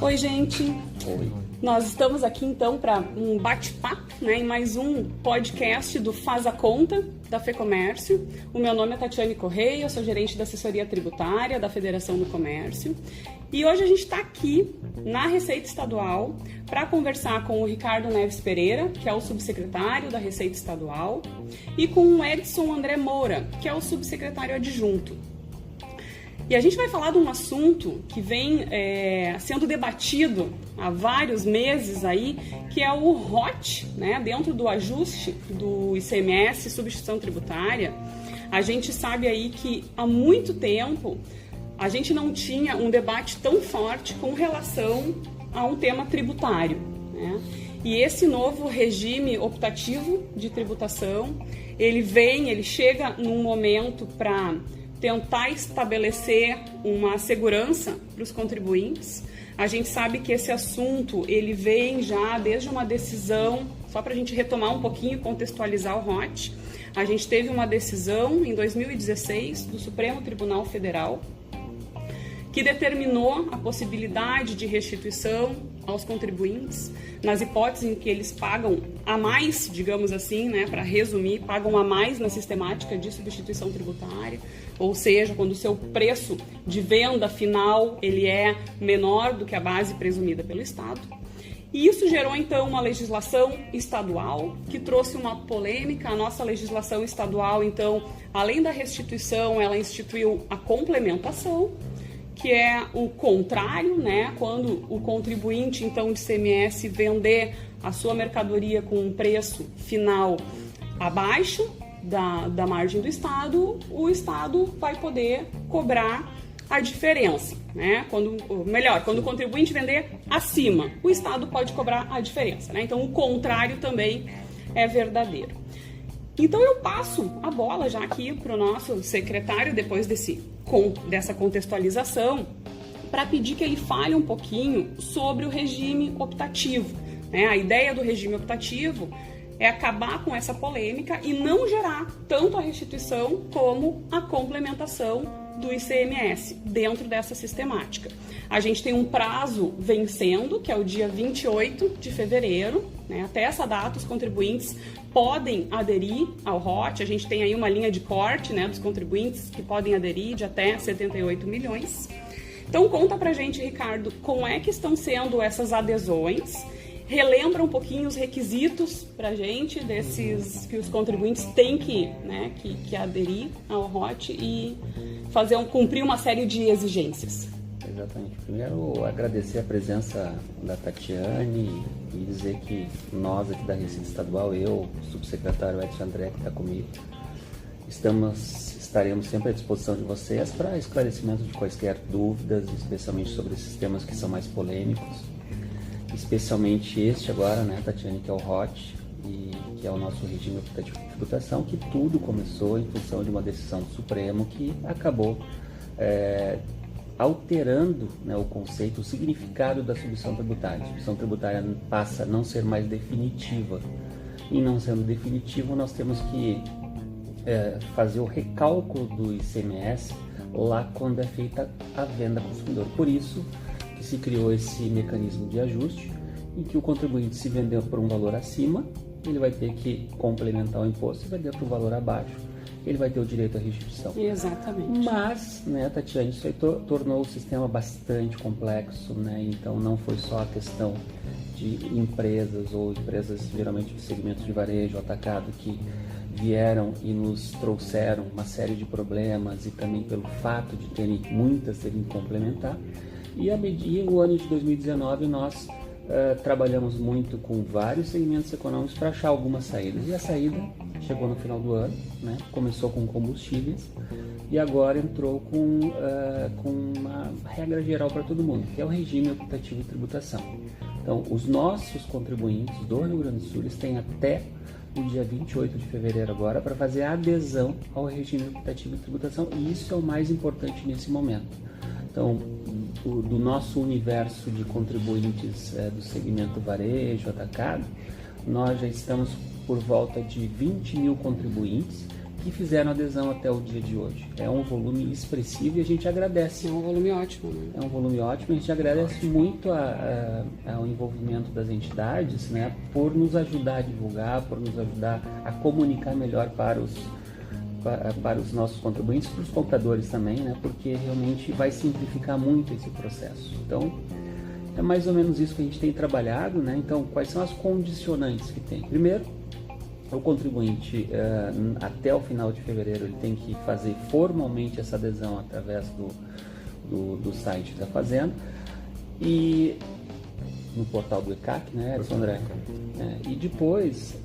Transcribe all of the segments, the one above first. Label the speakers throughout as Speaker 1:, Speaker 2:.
Speaker 1: Oi, gente.
Speaker 2: Oi.
Speaker 1: Nós estamos aqui então para um bate-papo, né, em mais um podcast do Faz a Conta da FEComércio. O meu nome é Tatiane Correia, eu sou gerente da assessoria tributária da Federação do Comércio. E hoje a gente está aqui na Receita Estadual para conversar com o Ricardo Neves Pereira, que é o subsecretário da Receita Estadual, e com o Edson André Moura, que é o subsecretário adjunto. E a gente vai falar de um assunto que vem sendo debatido há vários meses aí, que é o ROT, né? Dentro do ajuste do ICMS, substituição tributária. A gente sabe aí que há muito tempo a gente não tinha um debate tão forte com relação a um tema tributário, né? E esse novo regime optativo de tributação, ele chega num momento para tentar estabelecer uma segurança para os contribuintes. A gente sabe que esse assunto ele vem já desde uma decisão, só para a gente retomar um pouquinho e contextualizar o ROT, a gente teve uma decisão em 2016 do Supremo Tribunal Federal que determinou a possibilidade de restituição aos contribuintes nas hipóteses em que eles pagam a mais, digamos assim, né, para resumir, pagam a mais na sistemática de substituição tributária, ou seja, quando o seu preço de venda final ele é menor do que a base presumida pelo Estado. E isso gerou, então, uma legislação estadual que trouxe uma polêmica. A nossa legislação estadual, então, além da restituição, ela instituiu a complementação, que é o contrário, né? Quando o contribuinte, então, de ICMS vender a sua mercadoria com um preço final abaixo da margem do Estado, o Estado vai poder cobrar a diferença, né? Quando o contribuinte vender acima, o Estado pode cobrar a diferença, né? Então, o contrário também é verdadeiro. Então, eu passo a bola já aqui para o nosso secretário, depois dessa contextualização, para pedir que ele fale um pouquinho sobre o regime optativo, né? A ideia do regime optativo é acabar com essa polêmica e não gerar tanto a restituição como a complementação do ICMS dentro dessa sistemática. A gente tem um prazo vencendo, que é o dia 28 de fevereiro, né? Até essa data os contribuintes podem aderir ao ROT. A gente tem aí uma linha de corte, né, dos contribuintes que podem aderir de até 78 milhões. Então conta pra gente, Ricardo, como é que estão sendo essas adesões? Relembra um pouquinho os requisitos para a gente, desses que os contribuintes têm que aderir ao ROT e cumprir uma série de exigências.
Speaker 2: Exatamente. Primeiro, agradecer a presença da Tatiane e dizer que nós aqui da Receita Estadual, eu, o subsecretário Edson André, que está comigo, estaremos sempre à disposição de vocês para esclarecimento de quaisquer dúvidas, especialmente sobre esses temas que são mais polêmicos. Especialmente este agora, né, Tatiane, que é o ROT, e que é o nosso regime optativo de tributação, que tudo começou em função de uma decisão do Supremo que acabou alterando, né, o conceito, o significado da substituição tributária. A substituição tributária passa a não ser mais definitiva. E não sendo definitiva, nós temos que fazer o recálculo do ICMS lá quando é feita a venda ao consumidor. Por isso que se criou esse mecanismo de ajuste, em que o contribuinte, se vender por um valor acima, ele vai ter que complementar o imposto, se vender por um valor abaixo, ele vai ter o direito à restituição.
Speaker 1: Exatamente.
Speaker 2: Mas, né, Tatiane, isso aí tornou o sistema bastante complexo, né? Então não foi só a questão de empresas ou empresas geralmente de segmentos de varejo, atacado, que vieram e nos trouxeram uma série de problemas, e também pelo fato de terem muitas terem que complementar. E o ano de 2019 nós trabalhamos muito com vários segmentos econômicos para achar algumas saídas. E a saída chegou no final do ano, né? Começou com combustíveis e agora entrou com uma regra geral para todo mundo, que é o regime optativo de tributação. Então, os nossos contribuintes do Rio Grande do Sul, eles têm até o dia 28 de fevereiro agora para fazer a adesão ao regime optativo de tributação, e isso é o mais importante nesse momento. Então, do nosso universo de contribuintes do segmento varejo, atacado, nós já estamos por volta de 20 mil contribuintes que fizeram adesão até o dia de hoje. É um volume expressivo e a gente agradece.
Speaker 1: É um volume ótimo, né?
Speaker 2: É um volume ótimo, a gente agradece muito ao envolvimento das entidades, né, por nos ajudar a divulgar, por nos ajudar a comunicar melhor para os nossos contribuintes, para os compradores também, né, porque realmente vai simplificar muito esse processo. Então, é mais ou menos isso que a gente tem trabalhado, né? Então, quais são as condicionantes que tem? Primeiro, o contribuinte, até o final de fevereiro, ele tem que fazer formalmente essa adesão através do site da Fazenda e no portal do ECAC, né, Edson André? E depois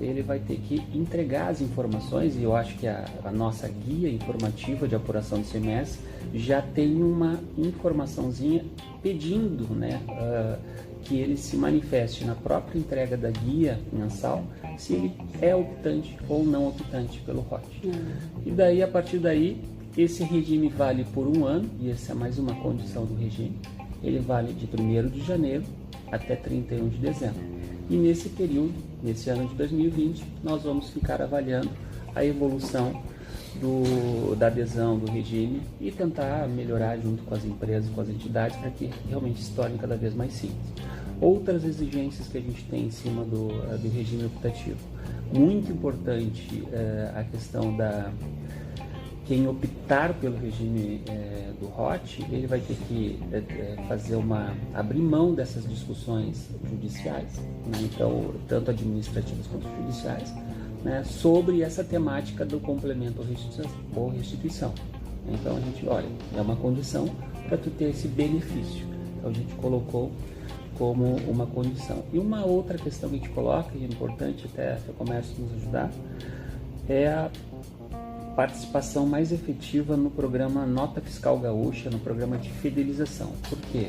Speaker 2: ele vai ter que entregar as informações, e eu acho que a nossa guia informativa de apuração do ICMS já tem uma informaçãozinha pedindo, né, que ele se manifeste na própria entrega da guia mensal se ele é optante ou não optante pelo ROT. E daí, a partir daí, esse regime vale por um ano, e essa é mais uma condição do regime. Ele vale de 1º de janeiro até 31 de dezembro. E nesse período, nesse ano de 2020, nós vamos ficar avaliando a evolução da adesão do regime e tentar melhorar junto com as empresas, com as entidades, para que realmente se torne cada vez mais simples. Outras exigências que a gente tem em cima do regime optativo. Muito importante a questão quem optar pelo regime do ROT, ele vai ter que abrir mão dessas discussões judiciais, né? Então, tanto administrativas quanto judiciais, né, sobre essa temática do complemento ou restituição. Então, a gente, olha, é uma condição para tu ter esse benefício. Então, a gente colocou como uma condição. E uma outra questão que a gente coloca, e é importante até o comércio nos ajudar, é a participação mais efetiva no programa Nota Fiscal Gaúcha, no programa de fidelização. Por quê?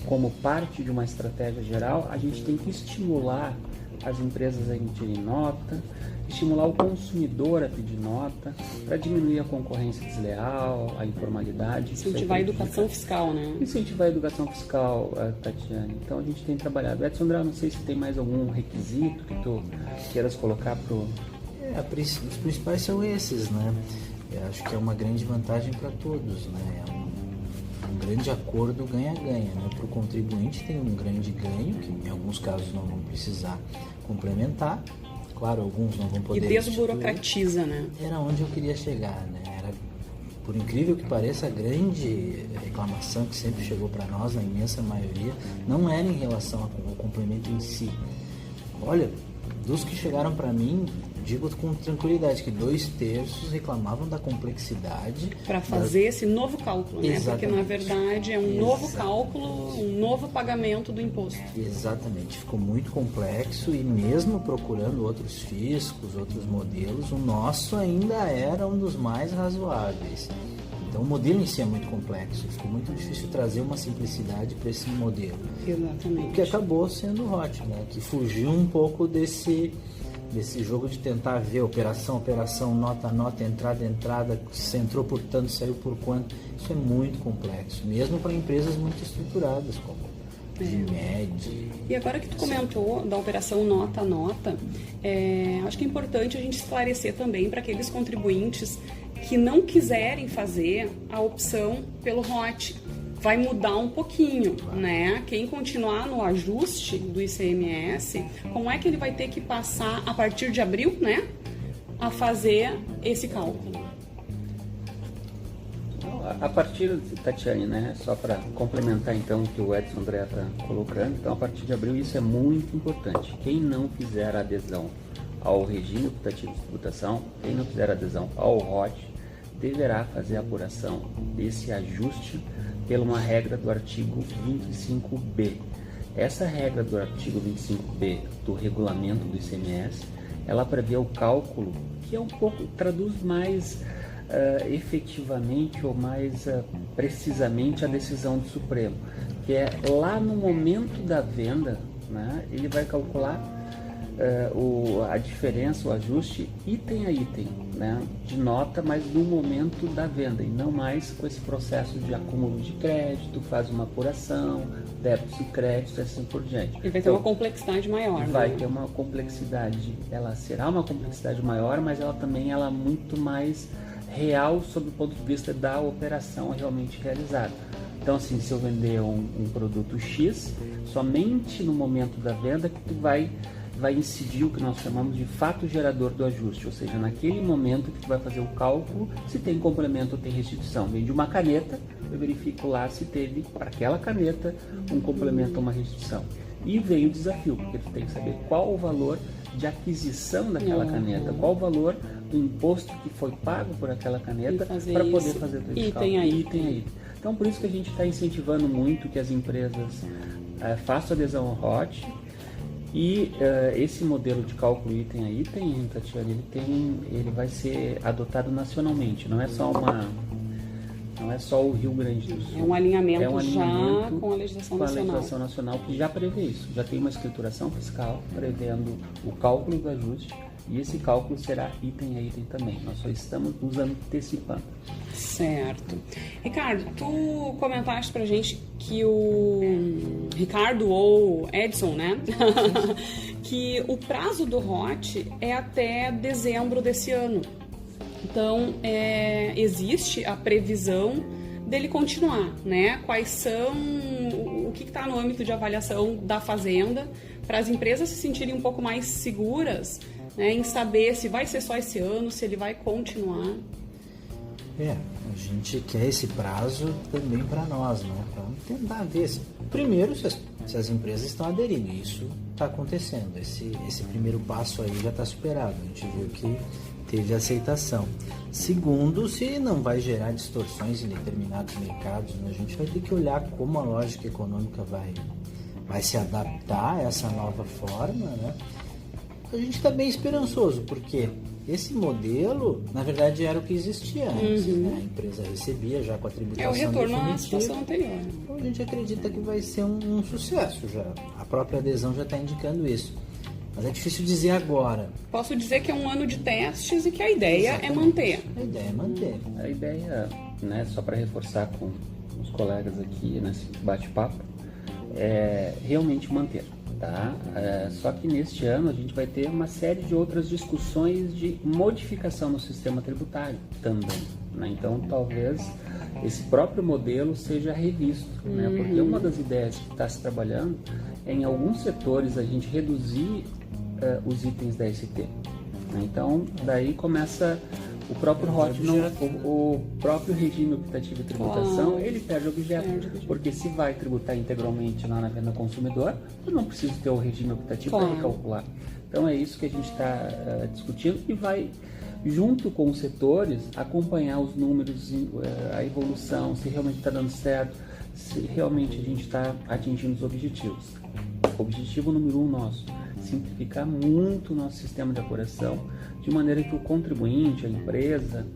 Speaker 2: Como parte de uma estratégia geral, a gente tem que estimular as empresas a emitirem nota, estimular o consumidor a pedir nota, para diminuir a concorrência desleal, a informalidade.
Speaker 1: Incentivar a educação fiscal, né?
Speaker 2: Incentivar a educação fiscal, Tatiane. Então a gente tem trabalhado. Edson André, não sei se tem mais algum requisito que tu queiras colocar para o...
Speaker 3: Os principais são esses, né? Eu acho que é uma grande vantagem para todos, né? É um grande acordo ganha-ganha, né? Para o contribuinte tem um grande ganho, que em alguns casos não vão precisar complementar, claro, alguns não vão poder.
Speaker 1: E desburocratiza, né?
Speaker 3: Era onde eu queria chegar, né? Por incrível que pareça, a grande reclamação que sempre chegou para nós, na imensa maioria, não era em relação ao complemento em si. Olha, dos que chegaram para mim, digo com tranquilidade que 2/3 reclamavam da complexidade
Speaker 1: para fazer esse novo cálculo, né? Porque na verdade é um novo cálculo, um novo pagamento do imposto.
Speaker 3: Exatamente, ficou muito complexo, e mesmo procurando outros fiscos, outros modelos, o nosso ainda era um dos mais razoáveis. Então o modelo em si é muito complexo, ficou muito difícil trazer uma simplicidade para esse modelo.
Speaker 1: Exatamente.
Speaker 3: O que acabou sendo o ROT, né? Que fugiu um pouco desse jogo de tentar ver operação, nota, entrada, se entrou por tanto, saiu por quanto. Isso é muito complexo, mesmo para empresas muito estruturadas, como GMED.
Speaker 1: E agora que tu comentou da operação nota, acho que é importante a gente esclarecer também para aqueles contribuintes que não quiserem fazer a opção pelo ROT. Vai mudar um pouquinho, né? Quem continuar no ajuste do ICMS, como é que ele vai ter que passar a partir de abril, né? A fazer esse cálculo?
Speaker 2: A partir, Tatiane, né? Só para complementar então o que o Edson André está colocando, então a partir de abril isso é muito importante. Quem não fizer adesão ao regime optativo de tributação, quem não fizer adesão ao ROT, deverá fazer a apuração desse ajuste pela uma regra do artigo 25B. Essa regra do artigo 25B do regulamento do ICMS, ela prevê o cálculo que é um pouco, traduz mais efetivamente ou mais precisamente a decisão do Supremo, que é lá no momento da venda, né, ele vai calcular a diferença, o ajuste, item a item. né, de nota, mas no momento da venda e não mais com esse processo de acúmulo de crédito, faz uma apuração, débitos e créditos e assim por diante.
Speaker 1: Ele vai ter uma complexidade maior.
Speaker 2: Vai
Speaker 1: né?
Speaker 2: ter uma complexidade, ela será uma complexidade maior, mas ela também é muito mais real sob o ponto de vista da operação realmente realizada. Então, assim, se eu vender um produto X, somente no momento da venda que vai incidir o que nós chamamos de fato gerador do ajuste, ou seja, naquele momento que tu vai fazer o cálculo se tem complemento ou tem restituição. Vende uma caneta, eu verifico lá se teve para aquela caneta um complemento ou uma restituição. E vem o desafio, porque tu tem que saber qual o valor de aquisição daquela caneta, qual o valor do imposto que foi pago por aquela caneta para poder fazer todo esse cálculo. Item a item. Então, por isso que a gente está incentivando muito que as empresas façam adesão ao ROT. E esse modelo de cálculo item a item, Tatiana, ele vai ser adotado nacionalmente, não é só o Rio Grande do Sul.
Speaker 1: É um alinhamento já com a legislação nacional.
Speaker 2: Com a legislação nacional que já prevê isso, já tem uma escrituração fiscal prevendo o cálculo do ajuste e esse cálculo será item a item também, nós só estamos nos antecipando.
Speaker 1: Certo. Ricardo, tu comentaste pra gente que o Ricardo ou Edson, né? que o prazo do ROT é até dezembro desse ano. Então, existe a previsão dele continuar, né? Quais são, o que está no âmbito de avaliação da Fazenda para as empresas se sentirem um pouco mais seguras, né, em saber se vai ser só esse ano, se ele vai continuar.
Speaker 3: A gente quer esse prazo também para nós, né? Para tentar ver primeiro se as empresas estão aderindo. Isso está acontecendo. Esse primeiro passo aí já está superado. A gente viu que teve aceitação. Segundo, se não vai gerar distorções em determinados mercados, né? A gente vai ter que olhar como a lógica econômica vai se adaptar a essa nova forma, né? A gente está bem esperançoso, porque esse modelo, na verdade, era o que existia antes. Né? A empresa recebia já com a tributação definitiva.
Speaker 1: É o retorno à situação anterior.
Speaker 3: Então a gente acredita que vai ser um sucesso já. A própria adesão já está indicando isso. Mas é difícil dizer agora.
Speaker 1: Posso dizer que é um ano de testes e que a ideia é manter.
Speaker 3: A ideia é manter.
Speaker 2: A ideia, né, só para reforçar com os colegas aqui nesse bate-papo, é realmente manter. Tá? Só que neste ano a gente vai ter uma série de outras discussões de modificação no sistema tributário também, né? Então talvez esse próprio modelo seja revisto, né? Porque uma das ideias que está se trabalhando é em alguns setores a gente reduzir os itens da ST, né? Então daí começa o próprio ROT, o próprio regime optativo de tributação, ele perde objeto, porque se vai tributar integralmente lá na venda ao consumidor, eu não preciso ter o regime optativo para recalcular. Então é isso que a gente está discutindo e vai, junto com os setores, acompanhar os números, a evolução, se realmente está dando certo, se realmente a gente está atingindo os objetivos. Objetivo número 1 nosso, simplificar muito o nosso sistema de apuração, de maneira que o contribuinte, a empresa,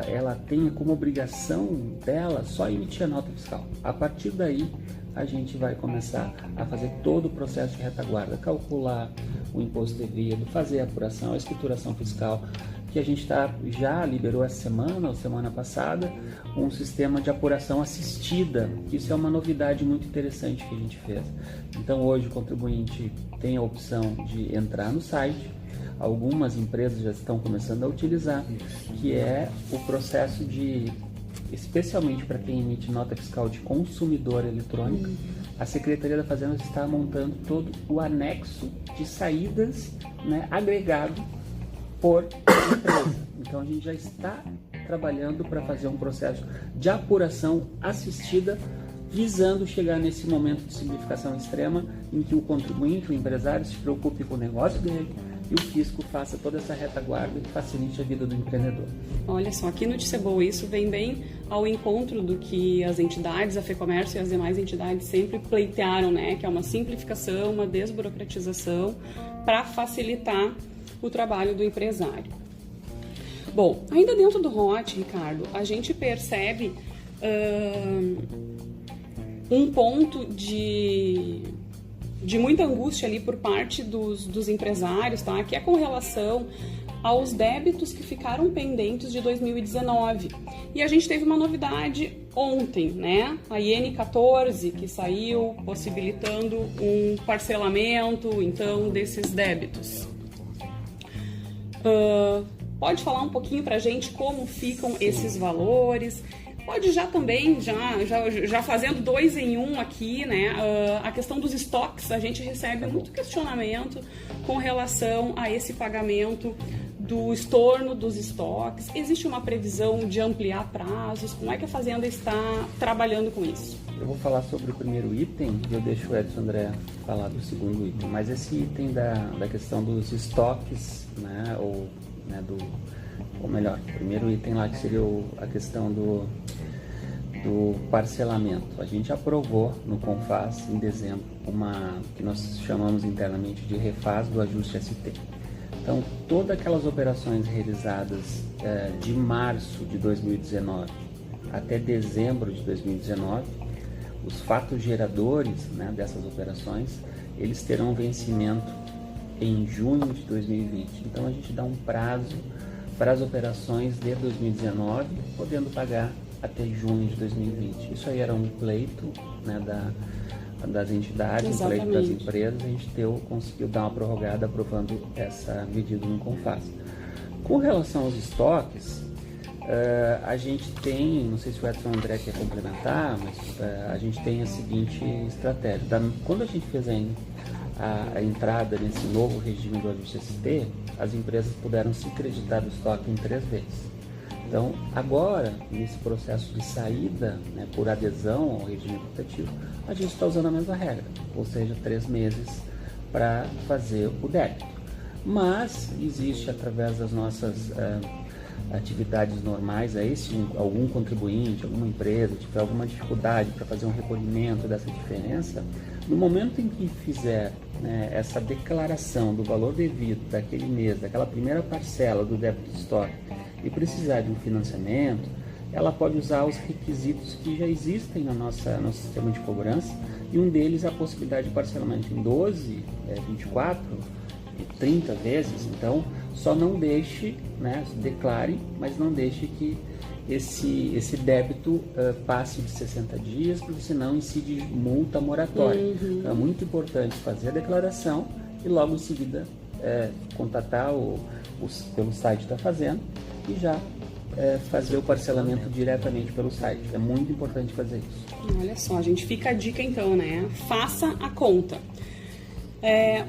Speaker 2: ela tenha como obrigação dela só emitir a nota fiscal. A partir daí, a gente vai começar a fazer todo o processo de retaguarda, calcular o imposto devido, fazer a apuração, a escrituração fiscal, que a gente já liberou essa semana ou semana passada, um sistema de apuração assistida. Isso é uma novidade muito interessante que a gente fez. Então hoje o contribuinte tem a opção de entrar no site, algumas empresas já estão começando a utilizar, que é o processo de, especialmente para quem emite nota fiscal de consumidor eletrônica, a Secretaria da Fazenda está montando todo o anexo de saídas, né, agregado por empresa. Então a gente já está trabalhando para fazer um processo de apuração assistida, visando chegar nesse momento de simplificação extrema em que o contribuinte, o empresário, se preocupe com o negócio dele e o fisco faça toda essa retaguarda e facilite a vida do empreendedor.
Speaker 1: Olha só, aqui Notícia Boa, isso vem bem ao encontro do que as entidades, a FEComércio e as demais entidades sempre pleitearam, né? Que é uma simplificação, uma desburocratização para facilitar o trabalho do empresário. Bom, ainda dentro do ROT, Ricardo, a gente percebe um ponto de muita angústia ali por parte dos empresários, tá? Que é com relação aos débitos que ficaram pendentes de 2019. E a gente teve uma novidade ontem, né? A IN 14, que saiu possibilitando um parcelamento, então, desses débitos. Pode falar um pouquinho para a gente como ficam esses valores? Pode já também, já fazendo 2 em 1 aqui, né? A questão dos estoques, a gente recebe muito questionamento com relação a esse pagamento do estorno dos estoques. Existe uma previsão de ampliar prazos? Como é que a Fazenda está trabalhando com isso?
Speaker 2: Eu vou falar sobre o primeiro item e eu deixo o Edson André falar do segundo item. Mas esse item da questão dos estoques, né? Ou melhor, o primeiro item lá que seria a questão do parcelamento. A gente aprovou no CONFAS em dezembro uma que nós chamamos internamente de refaz do ajuste ST. Então, todas aquelas operações realizadas de março de 2019 até dezembro de 2019, os fatos geradores, né, dessas operações, eles terão vencimento em junho de 2020. Então, a gente dá um prazo para as operações de 2019, podendo pagar até junho de 2020. Isso aí era um pleito, né, das entidades,
Speaker 1: Exatamente.
Speaker 2: um pleito das empresas. A gente conseguiu dar uma prorrogada aprovando essa medida no CONFAS. Com relação aos estoques, a gente tem, não sei se o Edson André quer complementar, mas a gente tem a seguinte estratégia. Quando a gente fez a entrada nesse novo regime do ajuste ST, as empresas puderam se creditar do estoque em 3 vezes. Então, agora, nesse processo de saída, né, por adesão ao regime optativo, a gente está usando a mesma regra, ou seja, 3 meses para fazer o débito. Mas existe, através das nossas atividades normais, se algum contribuinte, alguma empresa tiver alguma dificuldade para fazer um recolhimento dessa diferença, no momento em que fizer, né, essa declaração do valor devido daquele mês, daquela primeira parcela do débito de estoque, e precisar de um financiamento, ela pode usar os requisitos que já existem no nosso sistema de cobrança, e um deles é a possibilidade de parcelamento em 12, 24 e 30 vezes. Então, só não deixe, né, declare, mas não deixe que esse débito passe de 60 dias, porque senão incide multa moratória.
Speaker 1: Uhum.
Speaker 2: Então, é muito importante fazer a declaração e logo em seguida contatar pelo site da Fazenda e já fazer o parcelamento diretamente pelo site. É muito importante fazer isso.
Speaker 1: Olha só, a gente fica a dica então, né? Faça a conta.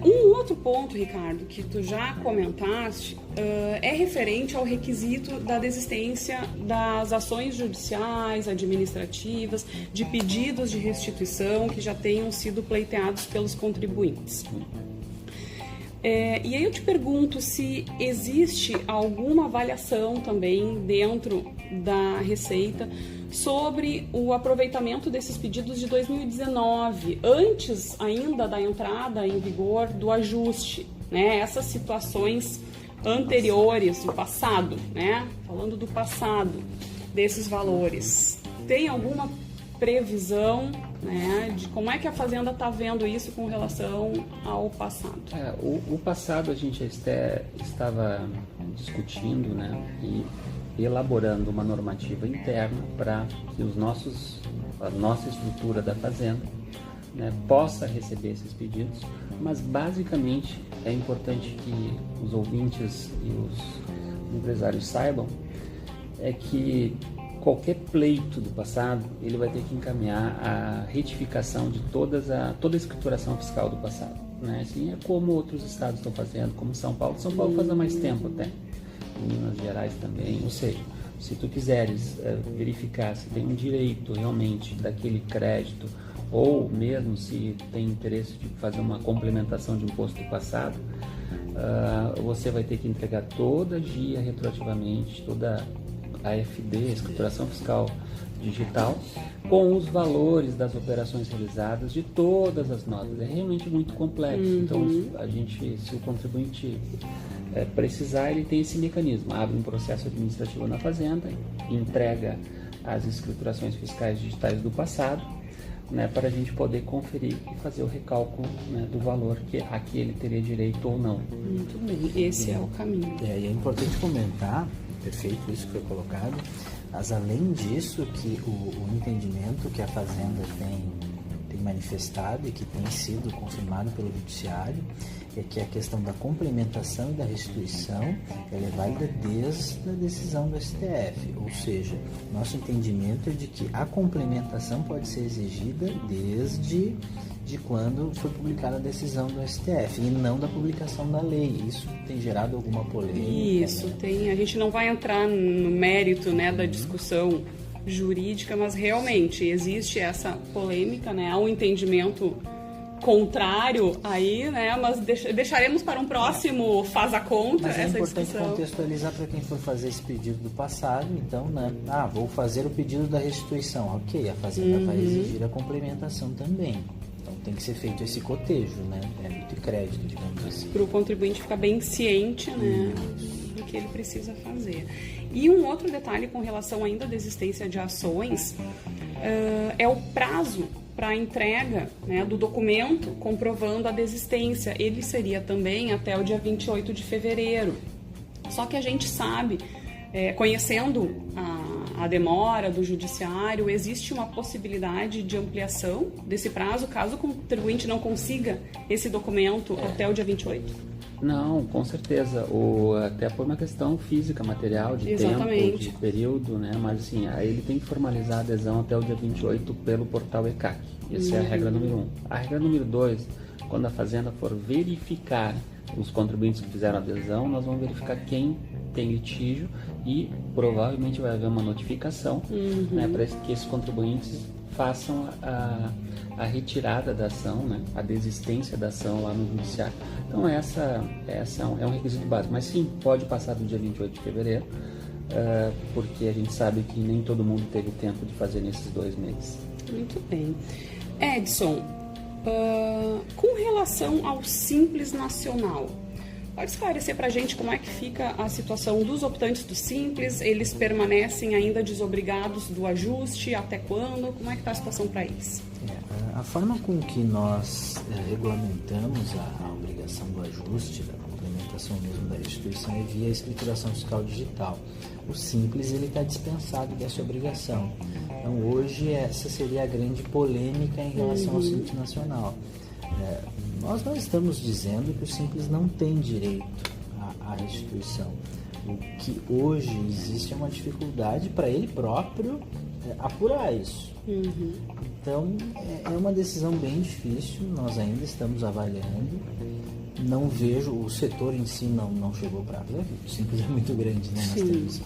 Speaker 1: Um outro ponto, Ricardo, que tu já comentaste, é referente ao requisito da desistência das ações judiciais, administrativas, de pedidos de restituição que já tenham sido pleiteados pelos contribuintes. E aí eu te pergunto se existe alguma avaliação também dentro da Receita sobre o aproveitamento desses pedidos de 2019, antes ainda da entrada em vigor do ajuste, né? Essas situações anteriores, do passado, né? Falando do passado, desses valores. Tem alguma previsão, né, de como é que a Fazenda está vendo isso com relação ao passado?
Speaker 2: O passado a gente estava discutindo, né, e elaborando uma normativa interna para que a nossa estrutura da Fazenda, né, possa receber esses pedidos, mas basicamente é importante que os ouvintes e os empresários saibam que qualquer pleito do passado, ele vai ter que encaminhar a retificação de toda a escrituração fiscal do passado, né? Assim é como outros estados estão fazendo, como São Paulo. São Paulo faz há mais tempo até, em Minas Gerais também. Ou seja, se tu quiseres verificar se tem um direito realmente daquele crédito, ou mesmo se tem interesse de fazer uma complementação de imposto do passado, você vai ter que entregar toda a GIA retroativamente, toda a AFD, escrituração fiscal digital, com os valores das operações realizadas de todas as notas. É realmente muito complexo. Então, se o contribuinte precisar, ele tem esse mecanismo. Abre um processo administrativo na Fazenda, entrega as escriturações fiscais digitais do passado, né, para a gente poder conferir e fazer o recálculo, né, do valor que aqui ele teria direito ou não.
Speaker 1: Muito bem, esse é o caminho.
Speaker 3: E é importante comentar, perfeito isso que foi colocado, mas além disso, que o entendimento que a Fazenda tem manifestado e que tem sido confirmado pelo Judiciário é que a questão da complementação e da restituição ela é válida desde a decisão do STF, ou seja, nosso entendimento é de que a complementação pode ser exigida desde quando foi publicada a decisão do STF e não da publicação da lei. Isso tem gerado alguma polêmica?
Speaker 1: Isso, tem. A gente não vai entrar no mérito, né, da discussão jurídica, mas realmente existe essa polêmica, né, há um entendimento contrário aí, né, mas deixaremos para um próximo Faz a Conta essa discussão. Mas é importante
Speaker 3: contextualizar para quem for fazer esse pedido do passado, então, né, vou fazer o pedido da restituição, ok, a Fazenda vai exigir a complementação também. Então tem que ser feito esse cotejo, né, débito e crédito, digamos assim.
Speaker 1: Para o contribuinte ficar bem ciente, né, do que ele precisa fazer. E um outro detalhe com relação ainda à desistência de ações é o prazo para a entrega, né, do documento comprovando a desistência. Ele seria também até o dia 28 de fevereiro. Só que a gente sabe, conhecendo a demora do judiciário, existe uma possibilidade de ampliação desse prazo, caso o contribuinte não consiga esse documento até o dia 28?
Speaker 2: Não, com certeza. Até por uma questão física, material, de tempo, de período, né? Mas assim, aí ele tem que formalizar a adesão até o dia 28 pelo portal ECAC. Essa é a regra número 1. A regra número 2, quando a Fazenda for verificar os contribuintes que fizeram adesão, nós vamos verificar quem tem litígio e provavelmente vai haver uma notificação, né, para que esses contribuintes façam a retirada da ação, né, a desistência da ação lá no judiciário. Então essa é um requisito básico, mas sim, pode passar do dia 28 de fevereiro, porque a gente sabe que nem todo mundo teve tempo de fazer nesses 2 meses.
Speaker 1: Muito bem. Edson, com relação ao Simples Nacional, pode esclarecer para a gente como é que fica a situação dos optantes do Simples? Eles permanecem ainda desobrigados do ajuste? Até quando? Como é que está a situação para eles?
Speaker 3: A forma com que nós regulamentamos a obrigação do ajuste, da complementação mesmo da restituição, é via escrituração fiscal digital. O Simples está dispensado dessa obrigação. Então, hoje, essa seria a grande polêmica em relação ao Simples Nacional. Nós não estamos dizendo que o Simples não tem direito à restituição. O que hoje existe é uma dificuldade para ele próprio apurar isso. Então, é uma decisão bem difícil, nós ainda estamos avaliando. Não vejo, o setor em si não chegou para ver, o Simples é muito grande, né? Nós temos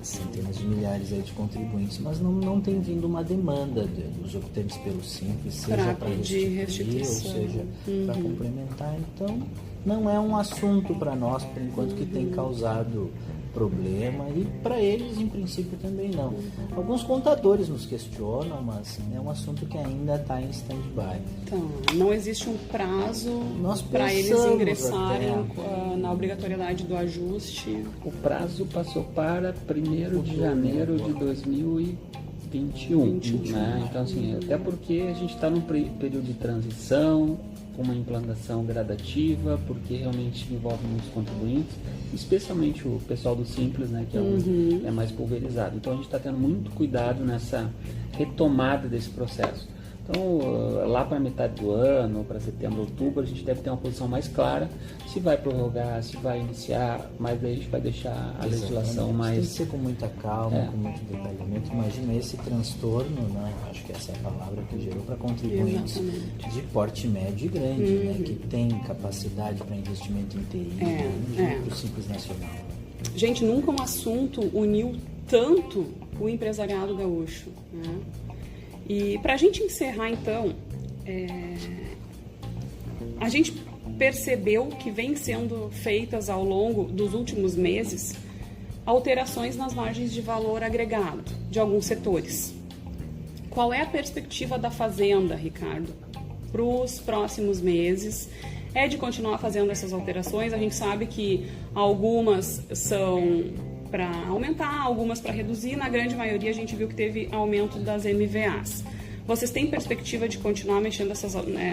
Speaker 3: centenas de milhares aí de contribuintes, mas não tem vindo uma demanda dos optantes pelo Simples, seja para restituir ou seja para complementar. Então, não é um assunto para nós, por enquanto, que tem causado problema, e para eles, em princípio, também não. Alguns contadores nos questionam, mas é um assunto que ainda está em stand-by.
Speaker 1: Então, não existe um prazo para eles ingressarem na obrigatoriedade do ajuste?
Speaker 2: O prazo passou para 1º de janeiro de 2021. Né? Então, assim, até porque a gente está num período de transição, uma implantação gradativa, porque realmente envolve muitos contribuintes, especialmente o pessoal do Simples, né, que é mais pulverizado. Então a gente está tendo muito cuidado nessa retomada desse processo. Então, lá para metade do ano, para setembro, outubro, a gente deve ter uma posição mais clara, se vai prorrogar, se vai iniciar, mas daí a gente vai deixar a legislação mais...
Speaker 3: Tem que ser com muita calma, com muito detalhamento. Imagina esse transtorno, né? Acho que essa é a palavra que gerou para contribuintes de porte médio e grande, né? Que tem capacidade para investimento em TI, para o Simples Nacional.
Speaker 1: Gente, nunca um assunto uniu tanto o empresariado gaúcho, né? E para a gente encerrar, então, a gente percebeu que vem sendo feitas ao longo dos últimos meses alterações nas margens de valor agregado de alguns setores. Qual é a perspectiva da Fazenda, Ricardo, para os próximos meses? É de continuar fazendo essas alterações? A gente sabe que algumas são para aumentar, algumas para reduzir. Na grande maioria a gente viu que teve aumento das MVAs. Vocês têm perspectiva de continuar mexendo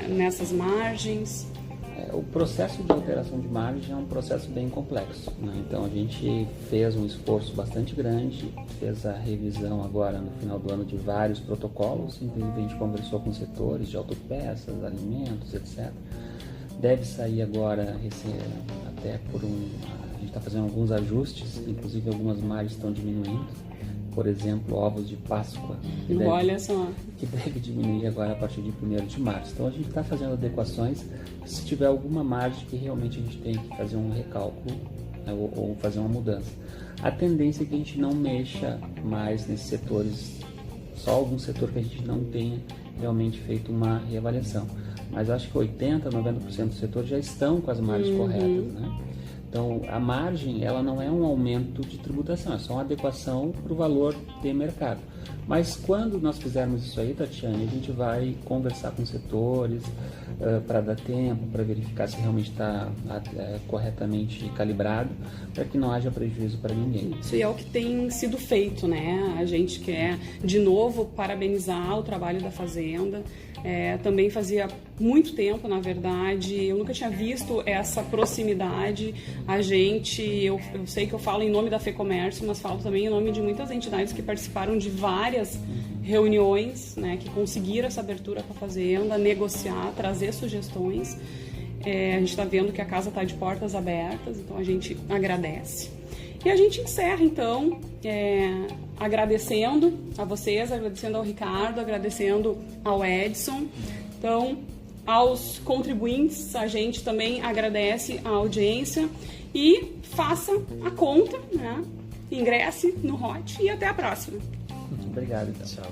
Speaker 1: nessas margens?
Speaker 2: O processo de alteração de margem é um processo bem complexo, né? Então a gente fez um esforço bastante grande, fez a revisão agora no final do ano de vários protocolos, inclusive a gente conversou com setores de autopeças, alimentos, etc. Deve sair agora, até a gente está fazendo alguns ajustes, inclusive algumas margens estão diminuindo. Por exemplo, ovos de Páscoa, que deve diminuir agora a partir de 1º de março. Então a gente está fazendo adequações. Se tiver alguma margem que realmente a gente tem que fazer um recálculo, né, ou fazer uma mudança. A tendência é que a gente não mexa mais nesses setores, só algum setor que a gente não tenha realmente feito uma reavaliação. Mas acho que 80%, 90% do setor já estão com as margens corretas, né? Então, a margem, ela não é um aumento de tributação, é só uma adequação para o valor de mercado. Mas quando nós fizermos isso aí, Tatiane, a gente vai conversar com setores para dar tempo, para verificar se realmente está corretamente calibrado, para que não haja prejuízo para ninguém.
Speaker 1: Isso é o que tem sido feito, né? A gente quer, de novo, parabenizar o trabalho da Fazenda. Também fazia muito tempo, na verdade, eu nunca tinha visto essa proximidade. Eu sei que eu falo em nome da FEComércio, mas falo também em nome de muitas entidades que participaram de várias reuniões, né, que conseguiram essa abertura com a Fazenda, negociar, trazer sugestões. A gente está vendo que a casa está de portas abertas, então a gente agradece. E a gente encerra, então, agradecendo a vocês, agradecendo ao Ricardo, agradecendo ao Edson. Então, aos contribuintes, a gente também agradece a audiência e faça a conta, né? Ingresse no HOT e até a próxima.
Speaker 2: Obrigado, então.
Speaker 3: Tchau.